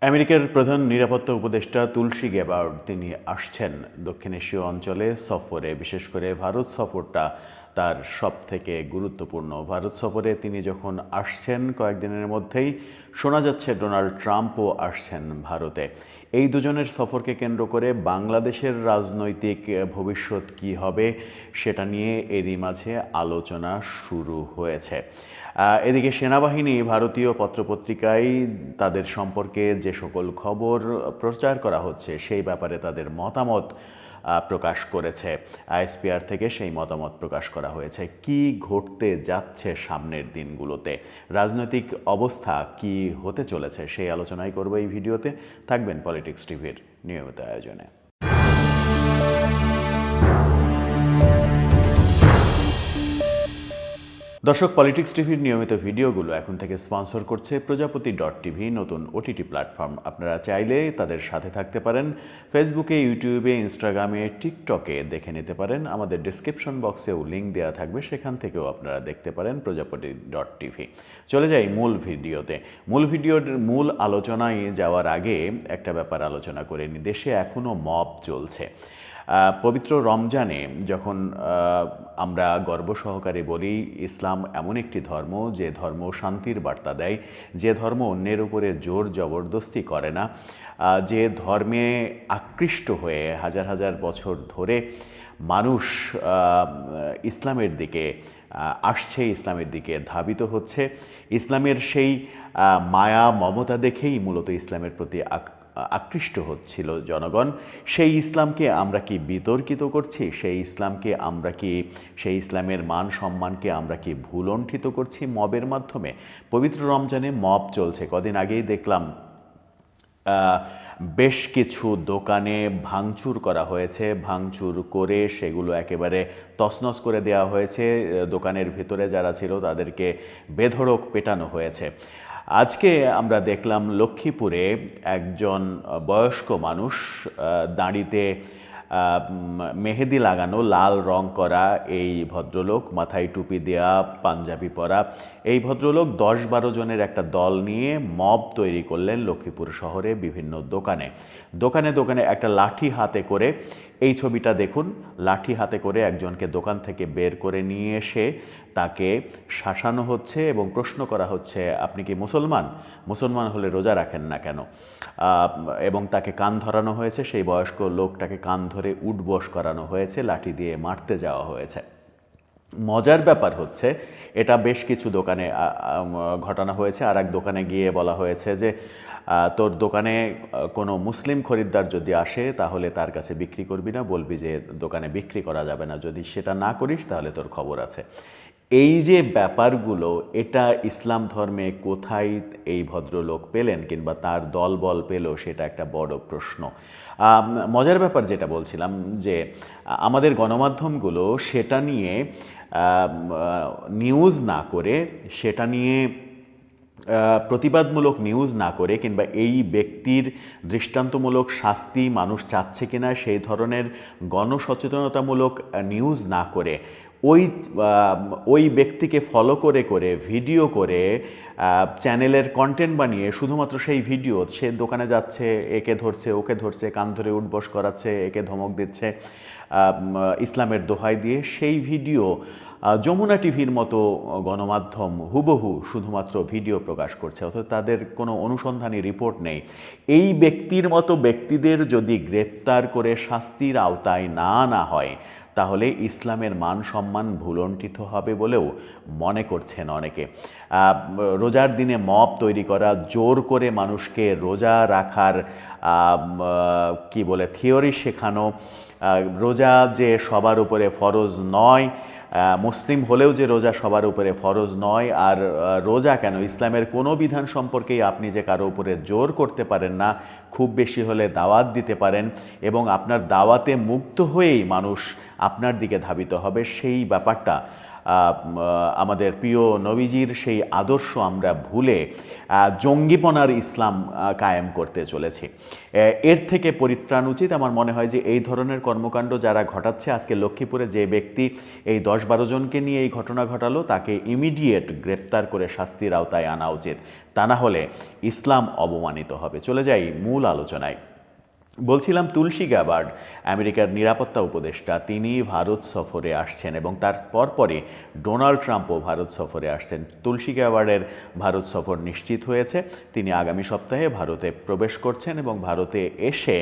আমেরিকার প্রধান নিরাপত্তা উপদেষ্টা তুলসী গ্যাবার্ড তিনি আসছেন দক্ষিণ এশীয় অঞ্চলে সফরে। বিশেষ করে ভারত সফরটা তার সবথেকে গুরুত্বপূর্ণ। ভারত সফরে তিনি যখন আসছেন কয়েকদিনের মধ্যেই শোনা যাচ্ছে ডোনাল্ড ট্রাম্পও আসছেন ভারতে। এই দুজনের সফরকে কেন্দ্র করে বাংলাদেশের রাজনৈতিক ভবিষ্যৎ কী হবে সেটা নিয়ে এরই মাঝে আলোচনা শুরু হয়েছে। এদিকে সেনাবাহিনী ভারতীয় পত্রপত্রিকায় তাদের সম্পর্কে যে সকল খবর প্রচার করা হচ্ছে সেই ব্যাপারে তাদের মতামত প্রকাশ করেছে। আইএসপিআর থেকে সেই মতামত প্রকাশ করা হয়েছে। কি ঘটতে যাচ্ছে সামনের দিনগুলোতে, রাজনৈতিক অবস্থা কি হতে চলেছে সেই আলোচনাই করব এই ভিডিওতে। থাকবেন পলিটিক্স টিভির নিয়মিত আয়োজনে। দর্শক, পলিটিক্স টিভির নিয়মিত ভিডিওগুলো এখন থেকে স্পন্সর করছে প্রজাপতি.টিভি, নতুন ওটিটি প্ল্যাটফর্ম। আপনারা চাইলে তাদের সাথে থাকতে পারেন। ফেসবুকে, ইউটিউবে, ইনস্টাগ্রামে, টিকটকে দেখে নিতে পারেন। আমাদের ডিসক্রিপশন বক্সেও লিঙ্ক দেওয়া থাকবে, সেখান থেকেও আপনারা দেখতে পারেন প্রজাপতি.টিভি। চলে যাই মূল ভিডিওতে। মূল আলোচনায় যাওয়ার আগে একটা ব্যাপার আলোচনা করে নিই। দেশে এখনও মব চলছে। পবিত্র রমজানে যখন আমরা গর্ব সহকারে বলি ইসলাম এমন একটি ধর্ম যে ধর্ম শান্তির বার্তা দেয়, যে ধর্ম অন্যের উপরে জোর জবরদস্তি করে না, যে ধর্মে আকৃষ্ট হয়ে হাজার হাজার বছর ধরে মানুষ ইসলামের দিকে আসছে, ইসলামের দিকে ধাবিত হচ্ছে, ইসলামের সেই মায়া মমতা দেখেই মূলত ইসলামের প্রতি আকৃষ্ট হচ্ছিল জনগণ। সেই ইসলামকে আমরা কি বিতর্কিত করছি? সেই ইসলামের মান সম্মানকে আমরা কি ভুলণ্ঠিত করছি মবের মাধ্যমে? পবিত্র রমজানে মব চলছে। কদিন আগেই দেখলাম বেশ কিছু দোকানে ভাঙচুর করা হয়েছে। ভাঙচুর করে সেগুলো একেবারে তছনছ করে দেওয়া হয়েছে। দোকানের ভিতরে যারা ছিল তাদেরকে বেধড়ক পেটানো হয়েছে। আজকে আমরা দেখলাম লক্ষ্মীপুরে একজন বয়স্ক মানুষ দাঁড়িতে মেহেদি লাগানো, লাল রং করা এই ভদ্রলোক, মাথায় টুপি দেয়া, পাঞ্জাবি পরা এই ভদ্রলোক 10-12 জনের একটা দল নিয়ে মব তৈরি করলেন লক্ষ্মীপুর শহরে বিভিন্ন দোকানে দোকানে একটা লাঠি হাতে করে। এই ছবিটা দেখুন, লাঠি হাতে করে একজনকে দোকান থেকে বের করে নিয়ে এসে তাকে শাসানো হচ্ছে এবং প্রশ্ন করা হচ্ছে, আপনি কি মুসলমান হলে রোজা রাখেন না কেন? এবং তাকে কান ধরানো হয়েছে। সেই বয়স্ক লোকটাকে কান ধরে উঠবস করানো হয়েছে, লাঠি দিয়ে মারতে যাওয়া হয়েছে। মজার ব্যাপার হচ্ছে এটা বেশ কিছু দোকানে ঘটানো হয়েছে। আর এক দোকানে গিয়ে বলা হয়েছে যে তোর দোকানে কোনো মুসলিম খরিদ্দার যদি আসে তাহলে তার কাছে বিক্রি করবি না, বলবি যে দোকানে বিক্রি করা যাবে না, যদি সেটা না করিস তাহলে তোর খবর আছে। এই যে ব্যাপারগুলো, এটা ইসলাম ধর্মে কোথায় এই ভদ্রলোক পেলেন কিংবা তার দলবল পেল, সেটা একটা বড় প্রশ্ন। মজার ব্যাপার যেটা বলছিলাম যে আমাদের গণমাধ্যমগুলো সেটা নিয়ে নিউজ না করে, সেটা নিয়ে প্রতিবাদমূলক নিউজ না করে কিংবা এই ব্যক্তির দৃষ্টান্তমূলক শাস্তি মানুষ চাচ্ছে কিনা সেই ধরনের গণসচেতনতামূলক নিউজ না করে ওই ব্যক্তিকে ফলো করে ভিডিও করে চ্যানেলের কন্টেন্ট বানিয়ে শুধুমাত্র সেই ভিডিও, সে দোকানে যাচ্ছে, একে ধরছে ওকে ধরছে, কান ধরে উঠবস করাচ্ছে, একে ধমক দিচ্ছে ইসলামের দোহাই দিয়ে, সেই ভিডিও যমুনা টিভির মতো গণমাধ্যম হুবহু শুধুমাত্র ভিডিও প্রকাশ করছে, অথচ তাদের কোনো অনুসন্ধানী রিপোর্ট নেই। এই ব্যক্তির মতো ব্যক্তিদের যদি গ্রেপ্তার করে শাস্তির আওতায় না আনা হয় তাহলে ইসলামের মান সম্মান ভুলণ্ঠিত হবে বলেও মনে করছেন অনেকে। রোজার দিনে মব তৈরি করা, জোর করে মানুষকে রোজা রাখার থিওরি শেখানো, রোজা যে সবার উপরে ফরজ নয়, মুসলিম হলেও যে রোজা সবার উপরে ফরজ নয়, আর রোজা কেন, ইসলামের কোনো বিধান সম্পর্কেই আপনি যে কারো উপরে জোর করতে পারেন না, খুব বেশি হলে দাওয়াত দিতে পারেন এবং আপনার দাওয়াতে মুগ্ধ হয়েই মানুষ আপনার দিকে ধাবিত হবে, সেই ব্যাপারটা আমাদের প্রিয় নবীজির সেই আদর্শ আমরা ভুলে জঙ্গিপনার ইসলাম কায়েম করতে চলেছি। এর থেকে পরিত্রাণ উচিত। আমার মনে হয় যে এই ধরনের কর্মকাণ্ড যারা ঘটাচ্ছে, আজকে লক্ষ্মীপুরে যে ব্যক্তি এই 10-12 জনকে নিয়ে এই ঘটনা ঘটালো তাকে ইমিডিয়েট গ্রেপ্তার করে শাস্তির আওতায় আনা উচিত, তা না হলে ইসলাম অবমানিত হবে। চলে যাই মূল আলোচনায়। বলছিলাম তুলসী গ্যাবার্ড আমেরিকার নিরাপত্তা উপদেষ্টা, তিনি ভারত সফরে আসছেন এবং তার পরপরই ডোনাল্ড ট্রাম্পও ভারত সফরে আসছেন। তুলসী গ্যাবার্ডের ভারত সফর নিশ্চিত হয়েছে। তিনি আগামী সপ্তাহে ভারতে প্রবেশ করছেন এবং ভারতে এসে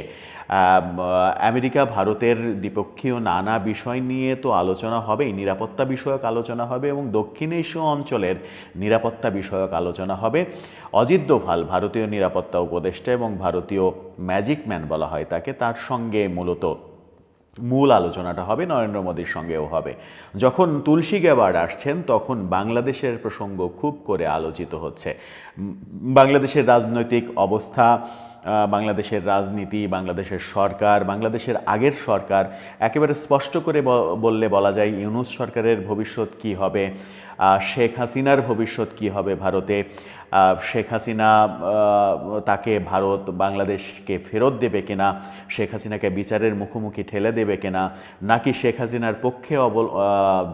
আমেরিকা ভারতের দ্বিপক্ষীয় নানা বিষয় নিয়ে তো আলোচনা হবেই, নিরাপত্তা বিষয়ক আলোচনা হবে এবং দক্ষিণ এশীয় অঞ্চলের নিরাপত্তা বিষয়ক আলোচনা হবে। অজিত দোভাল ভারতীয় নিরাপত্তা উপদেষ্টা এবং ভারতীয় ম্যাজিক ম্যান বলা হয় তাকে, তার সঙ্গে মূলত মূল আলোচনাটা হবে, নরেন্দ্র মোদীর সঙ্গেও হবে। যখন তুলসী গ্যাবার্ড আসছেন তখন বাংলাদেশের প্রসঙ্গ খুব করে আলোচিত হচ্ছে। বাংলাদেশের রাজনৈতিক অবস্থা, বাংলাদেশের রাজনীতি, বাংলাদেশের সরকার, বাংলাদেশের আগের সরকার, একেবারে স্পষ্ট করে বললে বলা যায় ইউনূস সরকারের ভবিষ্যৎ কি হবে, শেখ হাসিনার ভবিষ্যৎ কি হবে ভারতে, শেখ হাসিনা তাকে ভারত বাংলাদেশকে ফেরত দেবে কিনা, শেখ হাসিনাকে বিচারের মুখোমুখি ঠেলে দেবে কিনা, নাকি শেখ হাসিনার পক্ষে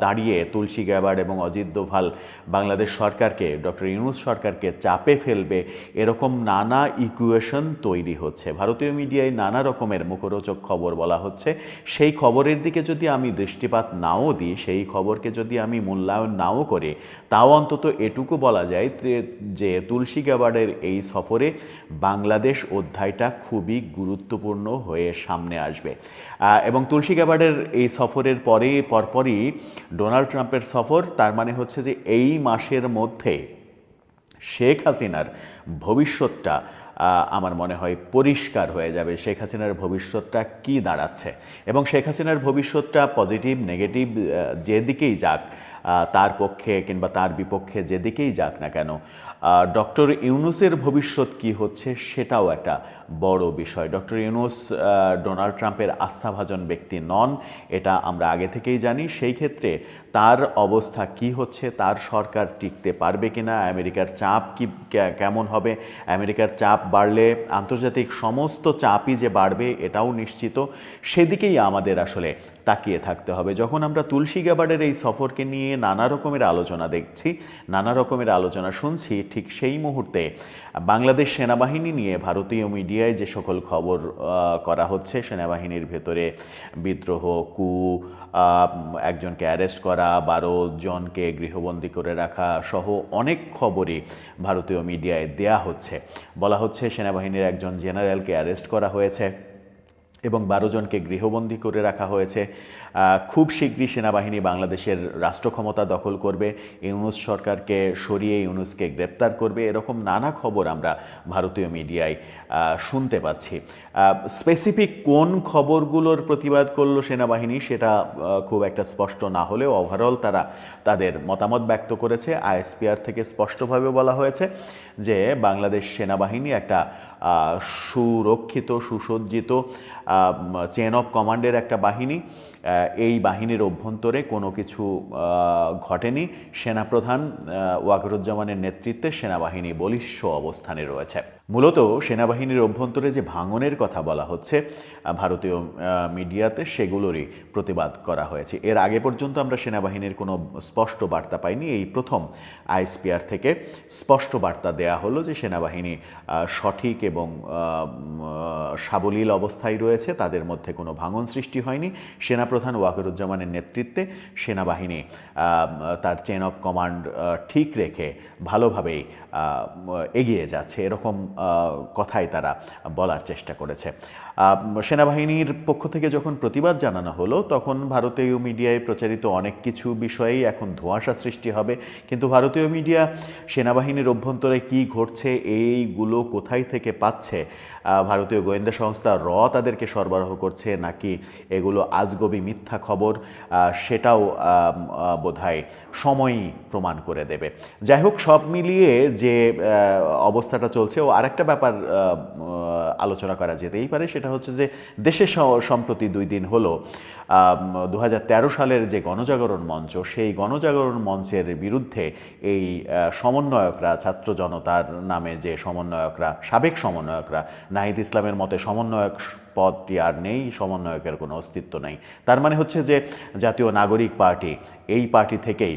দাঁড়িয়ে তুলসী গ্যাবার্ড এবং অজিত দোভাল বাংলাদেশ সরকারকে, ডক্টর ইউনূস সরকারকে চাপে ফেলবে, এরকম নানা ইকুয়েশন তৈরি হচ্ছে। ভারতীয় মিডিয়ায় নানা রকমের মুখরোচক খবর বলা হচ্ছে। সেই খবরের দিকে যদি আমি দৃষ্টিপাত নাও দিই, সেই খবরকে যদি আমি মূল্যায়ন নাও করে, তাও অন্তত এটুকু বলা যায় যে তুলসী গ্যাবার্ডের এই সফরে বাংলাদেশ অধ্যায়টা খুবই গুরুত্বপূর্ণ হয়ে সামনে আসবে। এবং তুলসী গ্যাবার্ডের এই সফরের পরপরই ডোনাল্ড ট্রাম্পের সফর। তার মানে হচ্ছে যে এই মাসের মধ্যে শেখ হাসিনার ভবিষ্যৎটা আমার মনে হয় পরিষ্কার হয়ে যাবে। শেখ হাসিনার ভবিষ্যৎটা কি দাঁড়াচ্ছে এবং শেখ হাসিনার ভবিষ্যৎটা পজিটিভ নেগেটিভ যেদিকেই যাক, তার পক্ষে কিংবা তার বিপক্ষে যেদিকেই যাক না কেন, ডক্টর ইউনূসের ভবিষ্যৎ কি হচ্ছে সেটাও একটা বড় বিষয়। ডক্টর ইউনূস ডোনাল্ড ট্রাম্পের আস্থাভাজন ব্যক্তি নন, এটা আমরা আগে থেকেই জানি। সেই ক্ষেত্রে তার অবস্থা কি হচ্ছে, তার সরকার টিকতে পারবে কিনা, আমেরিকার চাপ কি কেমন হবে, আমেরিকার চাপ বাড়লে আন্তর্জাতিক সমস্ত চাপই যে বাড়বে এটাও নিশ্চিত। সেদিকেই আমাদের আসলে তাকিয়ে থাকতে হবে। যখন আমরা তুলসী গ্যাবার্ডের এই সফরকে নিয়ে নানা রকমের আলোচনা দেখছি, নানা রকমের আলোচনা শুনছি, ঠিক সেই মুহূর্তে বাংলাদেশ সেনাবাহিনী নিয়ে ভারতীয় মিডিয়ায় যে সকল খবর করা হচ্ছে, সেনাবাহিনীর ভেতরে বিদ্রোহ, কু, একজনকে অ্যারেস্ট করা, 12 জনকে গৃহবন্দী করে রাখা সহ অনেক খবরই ভারতীয় মিডিয়ায় দেয়া হচ্ছে। বলা হচ্ছে সেনাবাহিনীর একজন জেনারেলকে অ্যারেস্ট করা হয়েছে এবং 12 জনকে গৃহবন্দী করে রাখা হয়েছে। খুব শীঘ্রই সেনাবাহিনী বাংলাদেশের রাষ্ট্র ক্ষমতা দখল করবে, ইউনূস সরকারকে সরিয়ে ইউনূসকে গ্রেপ্তার করবে, এরকম নানা খবর আমরা ভারতীয় মিডিয়ায় শুনতে পাচ্ছি। স্পেসিফিক কোন খবরগুলোর প্রতিবাদ করলো সেনাবাহিনী সেটা খুব একটা স্পষ্ট না হলেও ওভারঅল তারা তাদের মতামত ব্যক্ত করেছে। আইএসপিআর থেকে স্পষ্টভাবে বলা হয়েছে যে বাংলাদেশ সেনাবাহিনী একটা সুরক্ষিত, সুসজ্জিত চেন অফ কমান্ডের একটা বাহিনী। এই বাহিনীর অভ্যন্তরে কোনো কিছু ঘটেনি। সেনাপ্রধান ওয়াকারুজ্জামানের নেতৃত্বে সেনাবাহিনী বলিষ্ঠ অবস্থানে রয়েছে। মূলত সেনাবাহিনীর অভ্যন্তরে যে ভাঙনের কথা বলা হচ্ছে ভারতীয় মিডিয়াতে, সেগুলোরই প্রতিবাদ করা হয়েছে। এর আগে পর্যন্ত আমরা সেনাবাহিনীর কোনো স্পষ্ট বার্তা পাইনি। এই প্রথম আইএসপিআর থেকে স্পষ্ট বার্তা দেয়া হলো যে সেনাবাহিনী সঠিক এবং সাবলীল অবস্থায় রয়েছে, তাদের মধ্যে কোনো ভাঙন সৃষ্টি হয়নি। সেনাপ্রধান ওয়াকারুজ্জামানের নেতৃত্বে সেনাবাহিনী তার চেন অফ কমান্ড ঠিক রেখে ভালোভাবেই এগিয়ে যাচ্ছে, এরকম কথাই তারা বলার চেষ্টা করেছে। সেনাবাহিনীর পক্ষ থেকে যখন প্রতিবাদ জানানো হলো তখন ভারতীয় মিডিয়ায় প্রচারিত অনেক কিছু বিষয়েই এখন ধোঁয়াশা সৃষ্টি হবে। কিন্তু ভারতীয় মিডিয়া সেনাবাহিনীর অভ্যন্তরে কি ঘটছে, এইগুলো কোথায় থেকে পাচ্ছে, ভারতীয় গোয়েন্দা সংস্থা র তাদেরকে সরবরাহ করছে নাকি এগুলো আজগবি মিথ্যা খবর, সেটাও বোধহয় সময়ই প্রমাণ করে দেবে। যাই হোক, সব মিলিয়ে যে অবস্থাটা চলছে, ও আরেকটা ব্যাপার আলোচনা করা যেতেই পারে, সেটা হচ্ছে যে দেশে সম্প্রতি 2 দিন হলো 2013 সালের যে গণজাগরণ মঞ্চ, সেই গণজাগরণ মঞ্চের বিরুদ্ধে এই সমন্বয়করা, ছাত্র জনতার নামে যে সমন্বয়করা, সাবেক সমন্বয়করা, নাহিদ ইসলামের মতে সমন্বয়ক পদটি আর নেই, সমন্বয়কের কোনো অস্তিত্ব নেই। তার মানে হচ্ছে যে জাতীয় নাগরিক পার্টি, এই পার্টি থেকেই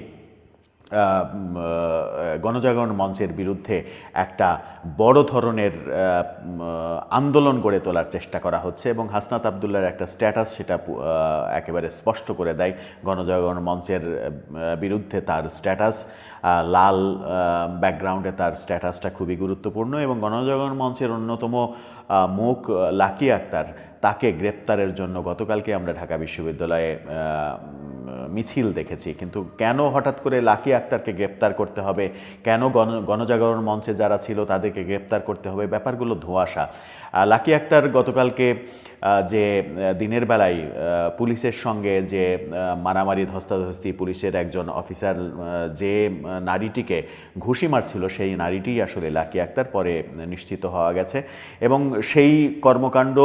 গণজাগরণ মঞ্চের বিরুদ্ধে একটা বড় ধরনের আন্দোলন গড়ে তোলার চেষ্টা করা হচ্ছে, এবং হাসনাত আবদুল্লাহর একটা স্ট্যাটাস সেটা একেবারে স্পষ্ট করে দেয়। গণজাগরণ মঞ্চের বিরুদ্ধে তার স্ট্যাটাস, লাল ব্যাকগ্রাউন্ডে তার স্ট্যাটাসটা খুবই গুরুত্বপূর্ণ, এবং গণজাগরণ মঞ্চের অন্যতম মুখ লাকি আক্তার, তাকে গ্রেপ্তারের জন্য গতকালকে আমরা ঢাকা বিশ্ববিদ্যালয়ে মিছিল দেখেছি। কিন্তু কেন হঠাৎ করে লাকি আক্তারকে গ্রেপ্তার করতে হবে, কেন গণজাগরণ মঞ্চে যারা ছিল তাদেরকে গ্রেপ্তার করতে হবে, ব্যাপারগুলো ধোঁয়াশা। লাকি আক্তার গতকালকে যে দিনের বেলায় পুলিশের সঙ্গে যে মারামারি ধস্তাধস্তি, পুলিশের একজন অফিসার যে নারীটিকে ঘুষি মারছিল, সেই নারীটিই আসলে লাকি আক্তার, পরে নিশ্চিত হওয়া গেছে। এবং সেই কর্মকাণ্ড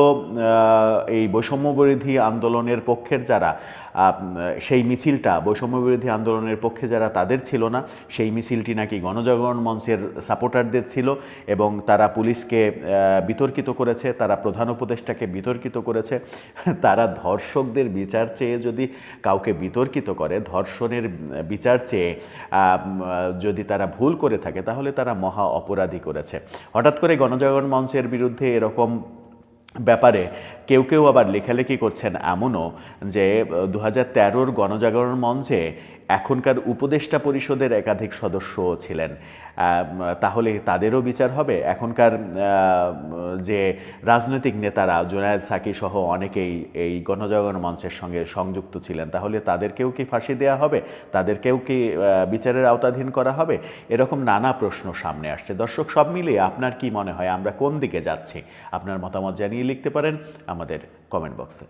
এই বৈষম্যবিরোধী আন্দোলনের পক্ষের যারা, সেই মিছিলটা বৈষম্যবিরোধী আন্দোলনের পক্ষে যারা, তাদের ছিল না। সেই মিছিলটি নাকি গণজাগরণ মঞ্চের সাপোর্টারদের ছিল, এবং তারা পুলিশকে বিতর্কিত করেছে, তারা প্রধান উপদেষ্টাকে বিতর্কিত করেছে। তারা ধর্ষকদের বিচার চেয়ে যদি কাউকে বিতর্কিত করে, ধর্ষণের বিচার চেয়ে যদি তারা ভুল করে থাকে, তাহলে তারা মহা অপরাধী করেছে। হঠাৎ করে গণজাগরণ মঞ্চের বিরুদ্ধে এরকম ব্যাপারে কেউ কেউ আবার লেখালেখি করছেন এমনও যে 2013 গণজাগরণ মঞ্চে এখনকার উপদেষ্টা পরিষদের একাধিক সদস্যও ছিলেন। তাহলে তাদেরও বিচার হবে? এখনকার যে রাজনৈতিক নেতারা, জুনায়েদ সাকি সহ অনেকেই এই গণজাগরণ মঞ্চের সঙ্গে সংযুক্ত ছিলেন, তাহলে তাদেরকেও কি ফাঁসি দেওয়া হবে? তাদেরকেও কি বিচারের আওতাধীন করা হবে? এরকম নানা প্রশ্ন সামনে আসছে। দর্শক, সব মিলিয়ে আপনার কি মনে হয়, আমরা কোন দিকে যাচ্ছি? আপনার মতামত জানিয়ে লিখতে পারেন আমাদের কমেন্ট বক্সে।